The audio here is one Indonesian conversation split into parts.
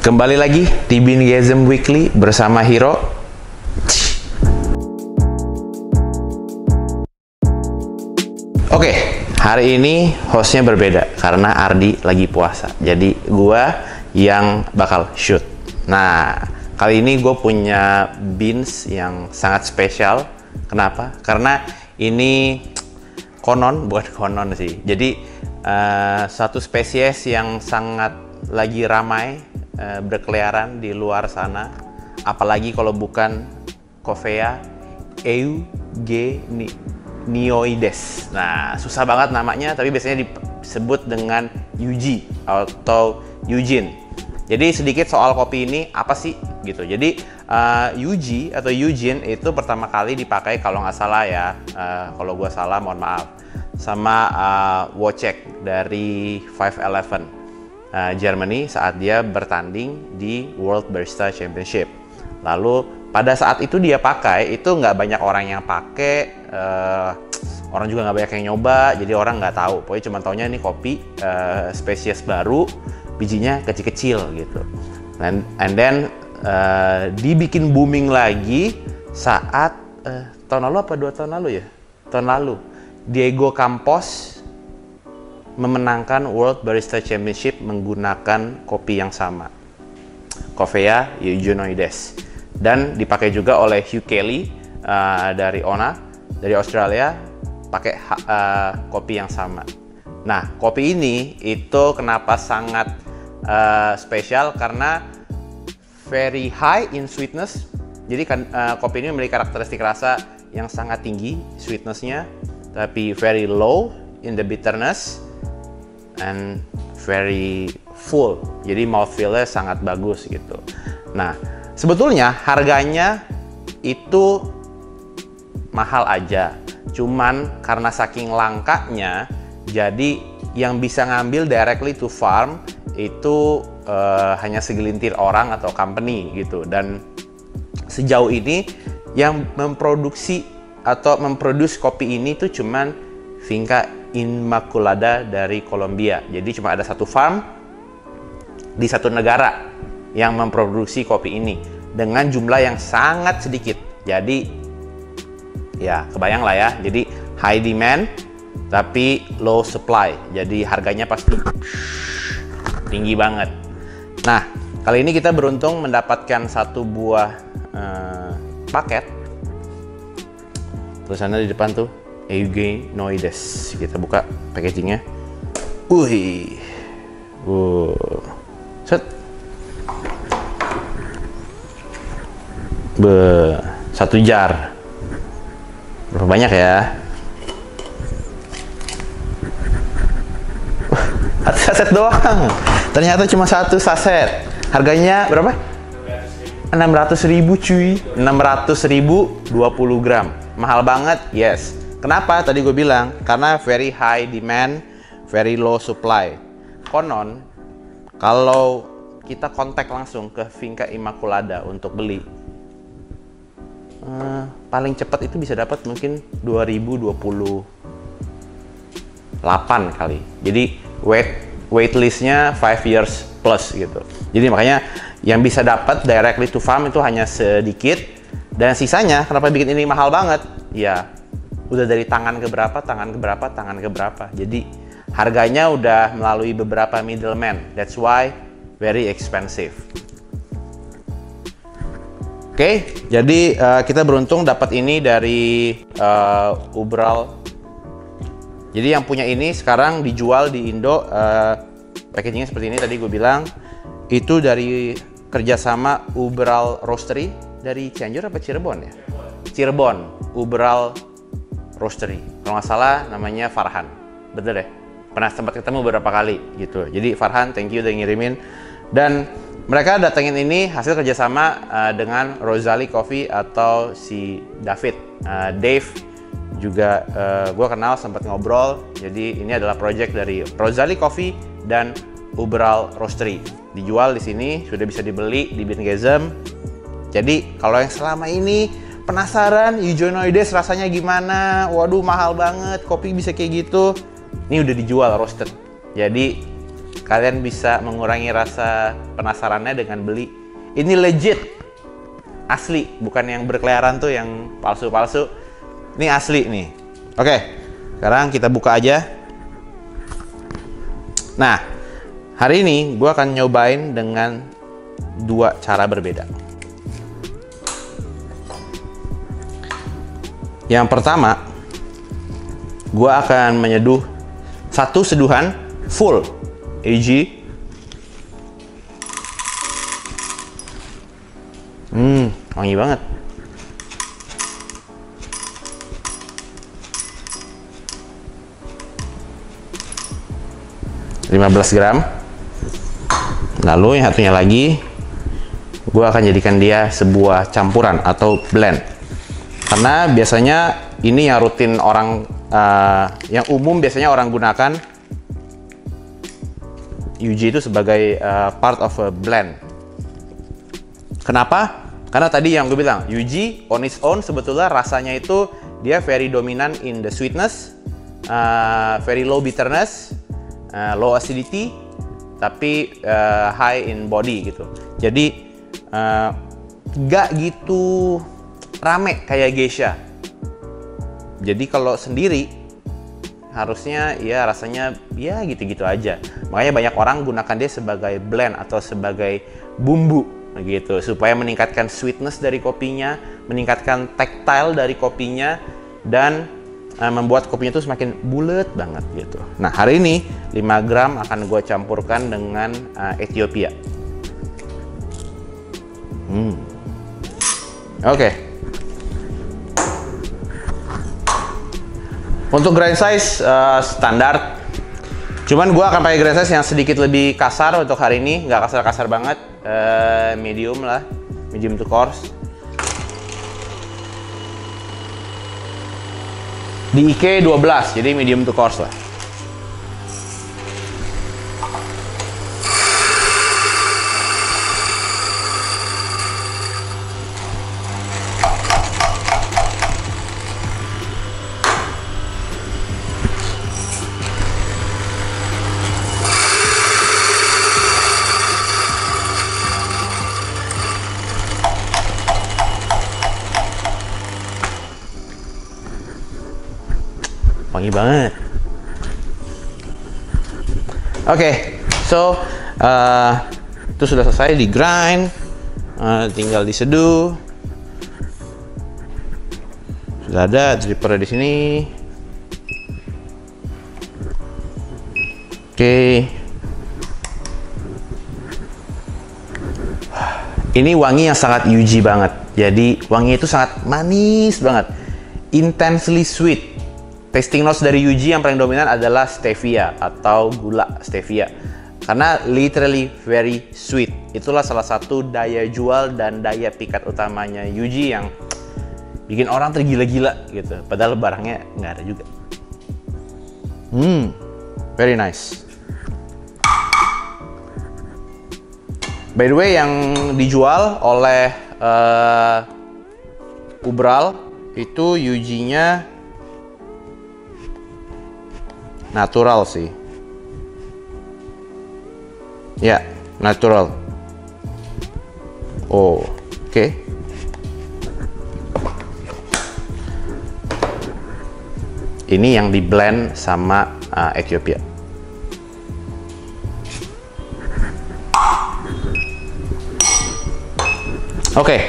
Kembali lagi di Bingasm Weekly bersama Hiro. Oke, hari ini hostnya berbeda karena Ardi lagi puasa. Jadi gua yang bakal shoot. Nah, kali ini gue punya beans yang sangat spesial. Kenapa? Karena ini bukan konon sih. Jadi satu spesies yang sangat lagi ramai berkeliaran di luar sana. Apalagi kalau bukan Coffea eugenioides. Nah, susah banget namanya, tapi biasanya disebut dengan Eugie atau Eugene. Jadi sedikit soal kopi ini apa sih gitu. Jadi Eugie atau Eugene itu pertama kali dipakai kalau nggak salah ya, kalau gue salah mohon maaf, sama Wojciech dari 511 Germany saat dia bertanding di World Barista Championship. Lalu pada saat itu dia pakai, itu nggak banyak orang yang pakai, orang juga nggak banyak yang nyoba, jadi orang nggak tahu. Pokoknya cuma taunya ini kopi spesies baru, bijinya kecil-kecil gitu. And then dibikin booming lagi saat tahun lalu apa 2 tahun lalu ya? Tahun lalu Diego Campos memenangkan World Barista Championship menggunakan kopi yang sama, Coffea eugenioides, dan dipakai juga oleh Hugh Kelly dari ONA dari Australia, pakai kopi yang sama. Nah, kopi ini itu kenapa sangat spesial karena very high in sweetness. Jadi kan kopi ini memiliki karakteristik rasa yang sangat tinggi sweetnessnya, tapi very low in the bitterness and very full. Jadi mouthfeel-nya sangat bagus gitu. Nah, sebetulnya harganya itu mahal aja. Cuman karena saking langkanya, jadi yang bisa ngambil directly to farm itu hanya segelintir orang atau company gitu. Dan sejauh ini yang memproduksi kopi ini tuh cuman Finca Immaculada dari Kolombia. Jadi cuma ada satu farm di satu negara yang memproduksi kopi ini dengan jumlah yang sangat sedikit. Jadi ya kebayang lah ya. Jadi high demand tapi low supply. Jadi harganya pasti tinggi banget. Nah, kali ini kita beruntung mendapatkan satu buah paket. Tulisannya di depan tuh eugenioides. Kita buka packagingnya. Wih, set. Satu jar. Berapa banyak ya? Satu saset doang. Ternyata cuma satu saset. Harganya berapa? 600.000 cuy. 600.000 20 gram. Mahal banget, yes. Kenapa? Tadi gue bilang karena very high demand, very low supply. Konon kalau kita kontak langsung ke Finca Immaculada untuk beli, paling cepat itu bisa dapat mungkin 2028 kali. Jadi waitlistnya 5 years plus gitu. Jadi makanya yang bisa dapat directly to farm itu hanya sedikit, dan sisanya kenapa bikin ini mahal banget? Ya udah dari tangan ke berapa, tangan ke berapa. Jadi harganya udah melalui beberapa middleman. That's why very expensive. Oke, jadi kita beruntung dapat ini dari Ubral. Jadi yang punya ini sekarang dijual di Indo, packagingnya seperti ini tadi gue bilang. Itu dari kerjasama Ubral Roastery dari Cianjur apa Cirebon ya? Cirebon, Ubral Roastery. Kalau nggak salah namanya Farhan, betul deh. Pernah sempat ketemu beberapa kali gitu. Jadi Farhan, thank you udah ngirimin. Dan mereka datengin ini hasil kerjasama dengan Rosalie Coffee atau si David. Dave juga gue kenal, sempat ngobrol. Jadi ini adalah project dari Rosalie Coffee dan Ubral Roastery. Dijual di sini, sudah bisa dibeli di Bingasm. Jadi kalau yang selama ini penasaran eugenioides rasanya gimana, waduh mahal banget, kopi bisa kayak gitu, ini udah dijual roasted. Jadi kalian bisa mengurangi rasa penasarannya dengan beli. Ini legit, asli, bukan yang berkeliaran tuh yang palsu-palsu. Ini asli nih. Oke, sekarang kita buka aja. Nah, hari ini gue akan nyobain dengan dua cara berbeda. Yang pertama, gue akan menyeduh satu seduhan full AG. Wangi banget. (15 gram). Lalu yang satunya lagi, gue akan jadikan dia sebuah campuran atau blend. Karena biasanya ini yang rutin orang, yang umum biasanya orang gunakan UG itu sebagai part of a blend. Kenapa? Karena tadi yang gue bilang, UG on its own sebetulnya rasanya itu dia very dominant in the sweetness, very low bitterness, low acidity, tapi high in body gitu. Jadi nggak gitu rame kayak geisha. Jadi kalau sendiri harusnya ya rasanya ya gitu-gitu aja. Makanya banyak orang gunakan dia sebagai blend atau sebagai bumbu gitu, supaya meningkatkan sweetness dari kopinya, meningkatkan tactile dari kopinya, dan membuat kopinya itu semakin bulat banget gitu. Nah, hari ini 5 gram akan gue campurkan dengan Ethiopia. Oke. Untuk grind size standar. Cuman gue akan pakai grind size yang sedikit lebih kasar untuk hari ini, nggak kasar-kasar banget, medium lah, medium to coarse. Di IK 12, jadi medium to coarse lah. Wangi banget. Oke, so itu sudah selesai di grind, tinggal diseduh. Sudah ada dripper di sini. Oke. Ini wangi yang sangat UG banget. Jadi wangi itu sangat manis banget, intensely sweet. Tasting notes dari UG yang paling dominan adalah stevia atau gula stevia. Karena literally very sweet. Itulah salah satu daya jual dan daya pikat utamanya UG yang bikin orang tergila-gila gitu. Padahal barangnya nggak ada juga. Very nice. By the way, yang dijual oleh Ubral itu UG-nya natural sih. Ya, natural. Oh, oke. Ini yang di blend sama Ethiopia. Oke,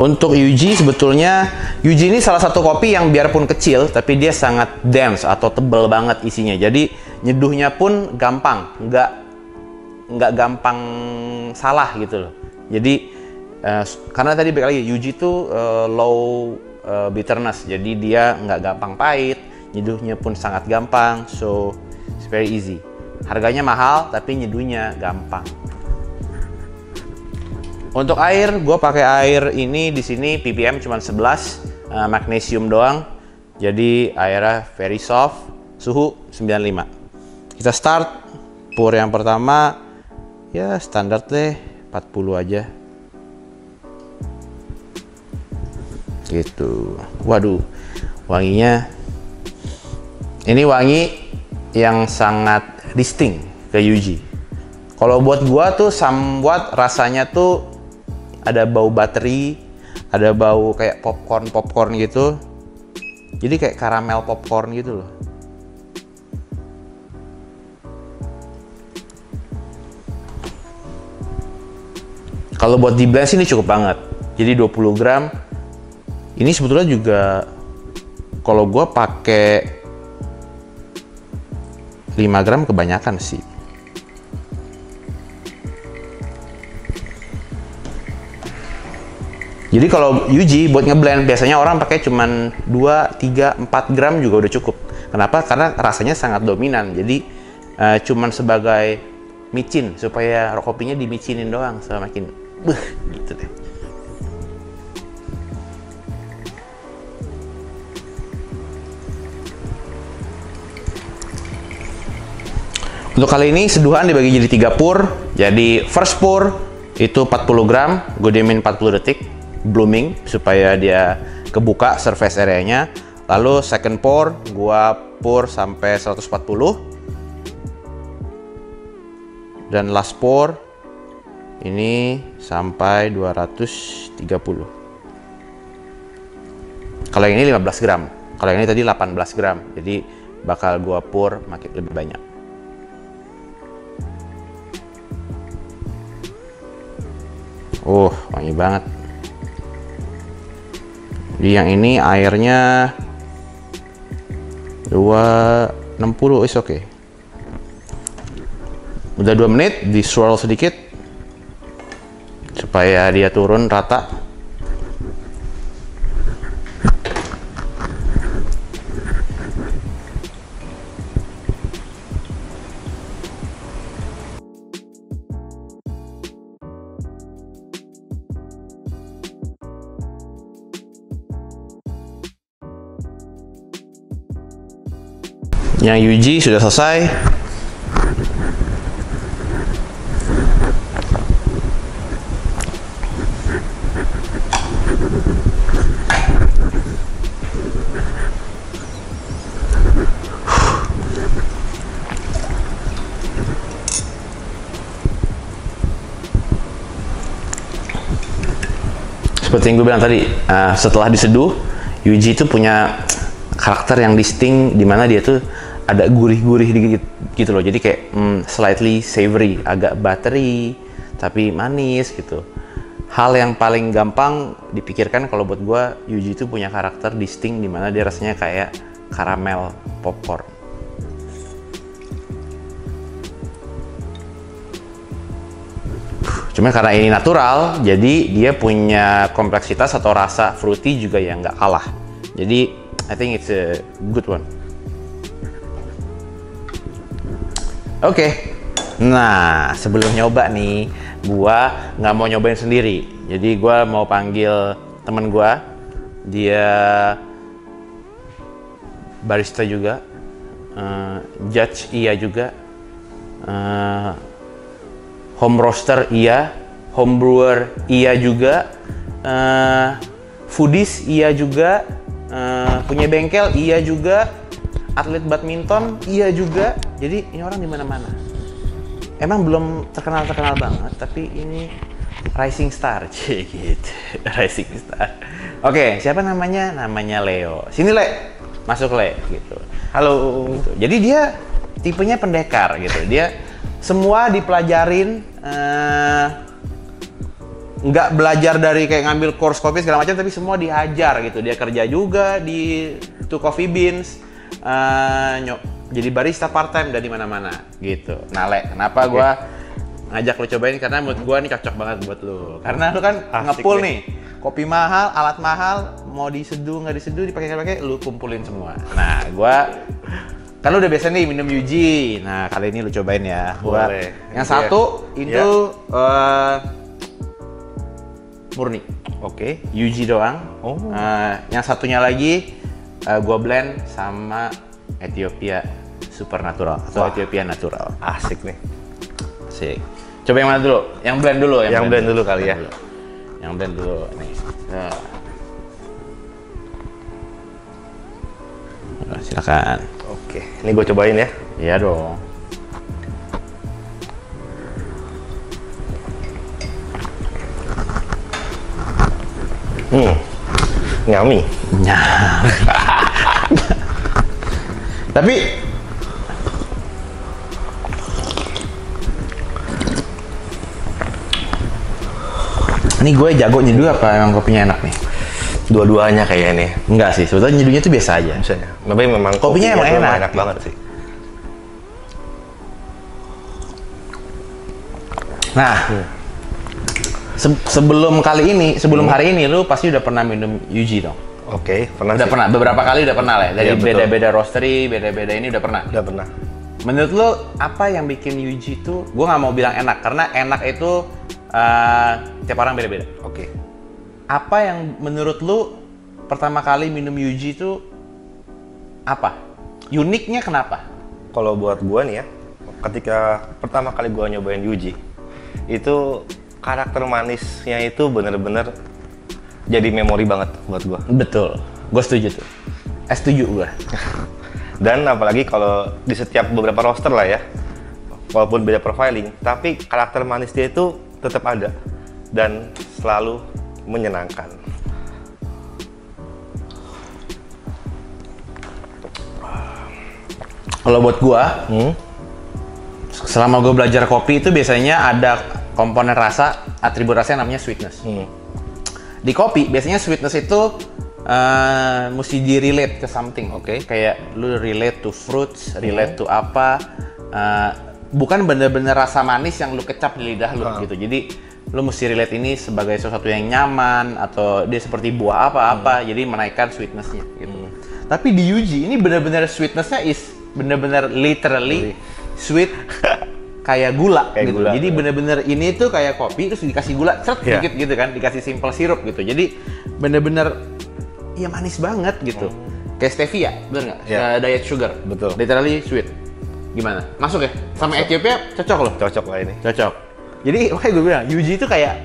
untuk UG sebetulnya UG ini salah satu kopi yang biarpun kecil tapi dia sangat dense atau tebal banget isinya. Jadi nyeduhnya pun gampang, nggak gampang salah gitu loh. Jadi karena tadi balik lagi UG itu low bitterness, jadi dia nggak gampang pahit, nyeduhnya pun sangat gampang, so it's very easy. Harganya mahal tapi nyeduhnya gampang. Untuk air, gue pakai air ini di sini ppm cuma 11, magnesium doang. Jadi airnya very soft, suhu 95. Kita start, pour yang pertama, ya standar deh, 40 aja. Gitu. Waduh, wanginya. Ini wangi yang sangat distinct ke UG. Kalau buat gua tuh somewhat rasanya tuh ada bau bateri, ada bau kayak popcorn gitu. Jadi kayak karamel popcorn gitu loh. Kalau buat di blend sih ini cukup banget. Jadi 20 gram. Ini sebetulnya juga kalau gua pakai 5 gram kebanyakan sih. Jadi kalau Yuji buat ngeblend biasanya orang pakai cuman 2, 3, 4 gram juga udah cukup. Kenapa? Karena rasanya sangat dominan. Jadi cuman sebagai micin supaya kopinya dimicinin doang sama makin gitu deh. Untuk kali ini seduhan dibagi jadi 3 pour. Jadi first pour itu 40 gram, gue diemin 40 detik. Blooming supaya dia kebuka surface area-nya. Lalu second pour gua pour sampai 140. Dan last pour ini sampai 230. Kalau yang ini 15 gram. Kalau yang ini tadi 18 gram. Jadi bakal gua pour makin lebih banyak. Wangi banget. Jadi yang ini airnya 260 is oke. Udah 2 menit, di swirl sedikit supaya dia turun rata. Yang Yuji sudah selesai. Seperti yang gue bilang tadi, setelah diseduh, Yuji itu punya karakter yang distinct, dimana dia tuh ada gurih-gurih dikit gitu loh. Jadi kayak slightly savory, agak buttery tapi manis gitu. Hal yang paling gampang dipikirkan kalau buat gua, Yuji itu punya karakter distinct dimana dia rasanya kayak karamel popcorn. Cuma karena ini natural, jadi dia punya kompleksitas atau rasa fruity juga yang nggak kalah. Jadi I think it's a good one. Oke, nah sebelum nyoba nih, gua nggak mau nyobain sendiri. Jadi gua mau panggil temen gua, dia barista juga, judge iya juga, home roaster iya, home brewer iya juga, foodies iya juga, punya bengkel iya juga, atlet badminton iya juga. Jadi ini orang di mana-mana. Emang belum terkenal banget, tapi ini rising star, gitu. Rising star. Oke, siapa namanya? Namanya Leo. Sini Le, masuk Le, gitu. Halo. Gitu. Jadi dia tipenya pendekar, gitu. Dia semua dipelajarin, nggak belajar dari kayak ngambil course kopi segala macam, tapi semua diajar gitu. Dia kerja juga di Two Coffee Beans, jadi barista part time dari mana-mana gitu. Nah Le, kenapa gua ngajak lu cobain? Karena menurut gua ini cocok banget buat lu. Karena lu kan nge-pull nih, kopi mahal, alat mahal, mau diseduh nggak diseduh, dipakai lu kumpulin semua. Nah gua kan lu udah biasa nih minum Yuji. Nah kali ini lu cobain ya. Boleh. Yang satu itu murni. Oke. Yuji doang. Yang satunya lagi gua blend sama Ethiopia Supernatural atau Ethiopia Natural. Asik nih. Asik. Coba yang mana dulu? Yang blend dulu. Yang blend dulu kali ya. Yang blend dulu nih. Nah, silakan. Oke, ini gue cobain ya. Iya dong. Nyami. Nah. Tapi ini gue jago nyeduh apa emang kopinya enak nih? Dua-duanya kayaknya nih. Enggak sih, sebetulnya nyeduhnya tuh biasa aja. Misalnya. Tapi memang Kopinya emang tuh enak. enak banget sih. Nah, sebelum hari ini lu pasti udah pernah minum Yuji dong? Oke, pernah Udah sih. pernah, beberapa kali udah pernah lah ya? Dari Iya, betul. beda-beda roastery, beda-beda ini udah pernah? Udah pernah. Menurut lu, apa yang bikin Yuji itu, gue nggak mau bilang enak, karena enak itu tiap orang beda-beda. Oke. Apa yang menurut lu pertama kali minum Yuji itu apa? Uniknya kenapa? Kalau buat gua nih ya, ketika pertama kali gua nyobain Yuji, itu karakter manisnya itu bener-bener jadi memori banget buat gua. Betul, gue setuju tuh. Setuju gue. Dan apalagi kalau di setiap beberapa roster lah ya, walaupun beda profiling, tapi karakter manis dia itu tetap ada dan selalu menyenangkan. Kalau buat gua, selama gua belajar kopi itu biasanya ada komponen rasa, atribut rasa yang namanya sweetness. Di kopi biasanya sweetness itu mesti di-relate ke something, oke? Kayak lu relate to fruits, relate to apa, bukan bener-bener rasa manis yang lu kecap di lidah lu gitu. Jadi lu mesti relate ini sebagai sesuatu yang nyaman atau dia seperti buah apa-apa, jadi menaikkan sweetness-nya gitu. Tapi di Yuji ini bener-bener sweetness-nya is bener-bener literally sweet kayak gula gitu. Gula, jadi bener-bener ini tuh kayak kopi terus dikasih gula sedikit gitu kan, dikasih simple sirup gitu. Jadi bener-bener ya manis banget gitu. Kayak stevia, bener nggak? Diet sugar. Betul. Literally sweet. Gimana? Masuk ya? Sama Ethiopia cocok loh. Cocok lah ini. Cocok. Jadi makanya gue bilang Yuji itu kayak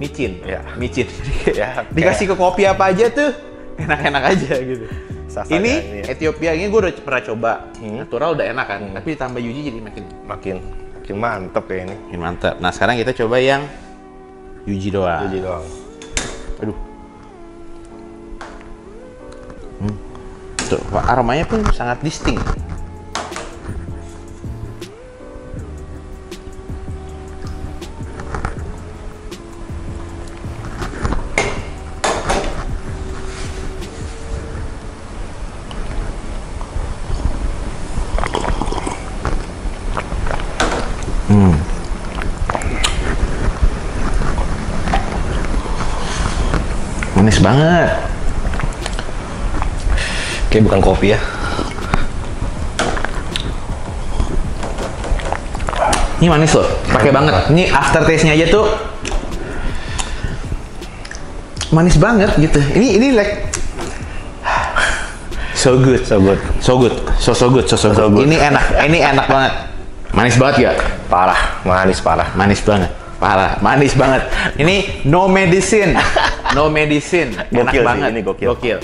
micin. Ya. Micin. Ya, Dikasih ke kopi apa aja tuh enak-enak aja gitu. Sasanya Ini ya. Ethiopia ini gue udah pernah coba. Natural udah enak kan, tapi ditambah Yuji jadi makin mantep ya ini. makin mantap. Nah, sekarang kita coba yang Yuji doang. Yuji doang. Aduh. Tuh, aromanya pun sangat distinct. Manis banget. Kayak bukan kopi ya. Ini manis loh, pakai banget. Ini aftertaste-nya aja tuh manis banget gitu. Ini like so good. Ini enak banget. Manis banget gak? Parah, manis parah. Manis banget. Ini no medicine. Enak Gokil sih, banget. ini gokil.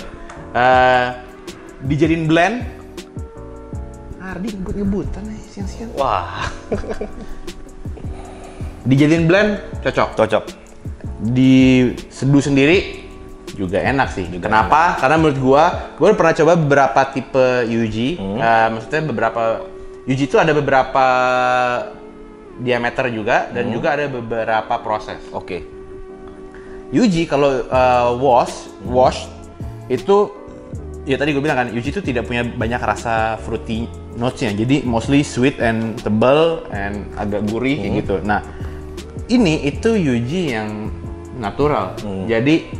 Dijadiin blend. Ardi ngebut-ngebutan nih siang-siang. Wah, Dijadiin blend cocok. Diseduh sendiri juga enak sih. Kenapa? Karena menurut gua udah pernah coba beberapa tipe Yuji. Maksudnya Yuji itu ada beberapa diameter juga dan juga ada beberapa proses. oke. Yuji kalau wash itu ya tadi gue bilang kan Yuji itu tidak punya banyak rasa fruity notes-nya. Jadi mostly sweet and tebal and agak gurih kayak gitu. Nah, ini itu Yuji yang natural. Jadi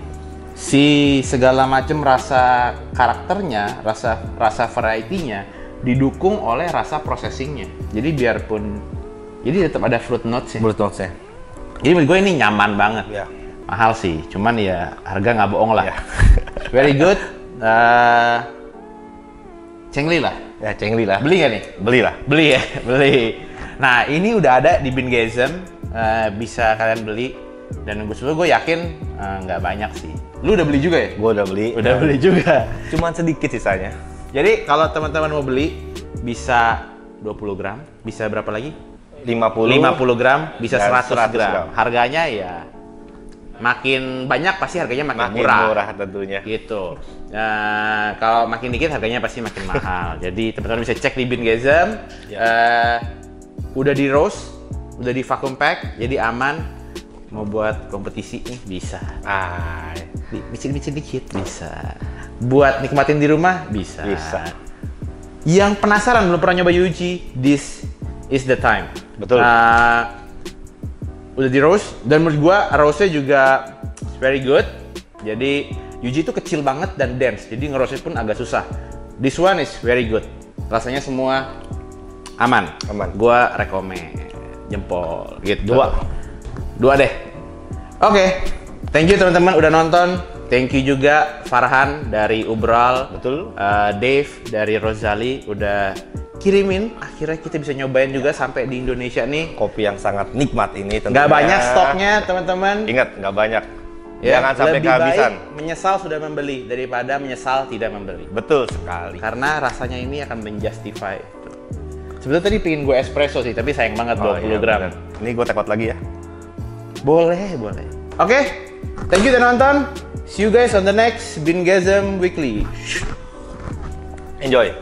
si segala macam rasa karakternya, rasa variety-nya didukung oleh rasa processing-nya. Jadi jadi tetap ada fruit notes-nya. Fruit notes-nya. Jadi menurut gue ini nyaman banget. Ya. Mahal sih, cuman ya harga nggak bohong lah. Ya. Very good. Cengli lah. Ya, Cengli lah. Beli nggak nih? Beli lah. Beli ya, beli. Nah, ini udah ada di Bingasm, bisa kalian beli. Dan gue yakin nggak banyak sih. Lu udah beli juga ya? Gua udah beli. Udah beli juga. Cuman sedikit sisanya. Jadi kalau teman-teman mau beli, bisa 20 gram, bisa berapa lagi? 50 50 gram, bisa dan 100 gram. gram. Harganya ya makin banyak pasti harganya makin Makin murah. murah tentunya. Gitu. Nah, kalau makin dikit harganya pasti makin mahal. Jadi teman-teman bisa cek di Bingasm. Udah di roast, udah di vacuum pack, jadi aman. Mau buat kompetisi nih bisa. Micin-micin dikit bisa. Buat nikmatin di rumah bisa. Yang penasaran belum pernah nyoba UG, this is the time. Betul. Udah di roast dan menurut gua roastnya juga very good. Jadi UG itu kecil banget dan dense, jadi ngeroastnya pun agak susah. This one is very good. Rasanya semua aman. Gua rekomen jempol gitu. Dua deh. Oke. Thank you teman-teman udah nonton. Thank you juga Farhan dari Ubral. Betul. Dave dari Rozali udah kirimin. Akhirnya kita bisa nyobain juga sampai di Indonesia nih. Kopi yang sangat nikmat ini tentunya. Nggak banyak stoknya teman-teman. Ingat, nggak banyak. Ya, Jangan sampai lebih kehabisan. baik menyesal sudah membeli daripada menyesal tidak membeli. Betul sekali. Karena rasanya ini akan menjustify. Sebetulnya tadi pingin gue espresso sih, tapi sayang banget 20 gram. Bener. Ini gue tekot lagi ya. Boleh. Oke, thank you udah nonton. See you guys on the next Bingasm Weekly. Enjoy.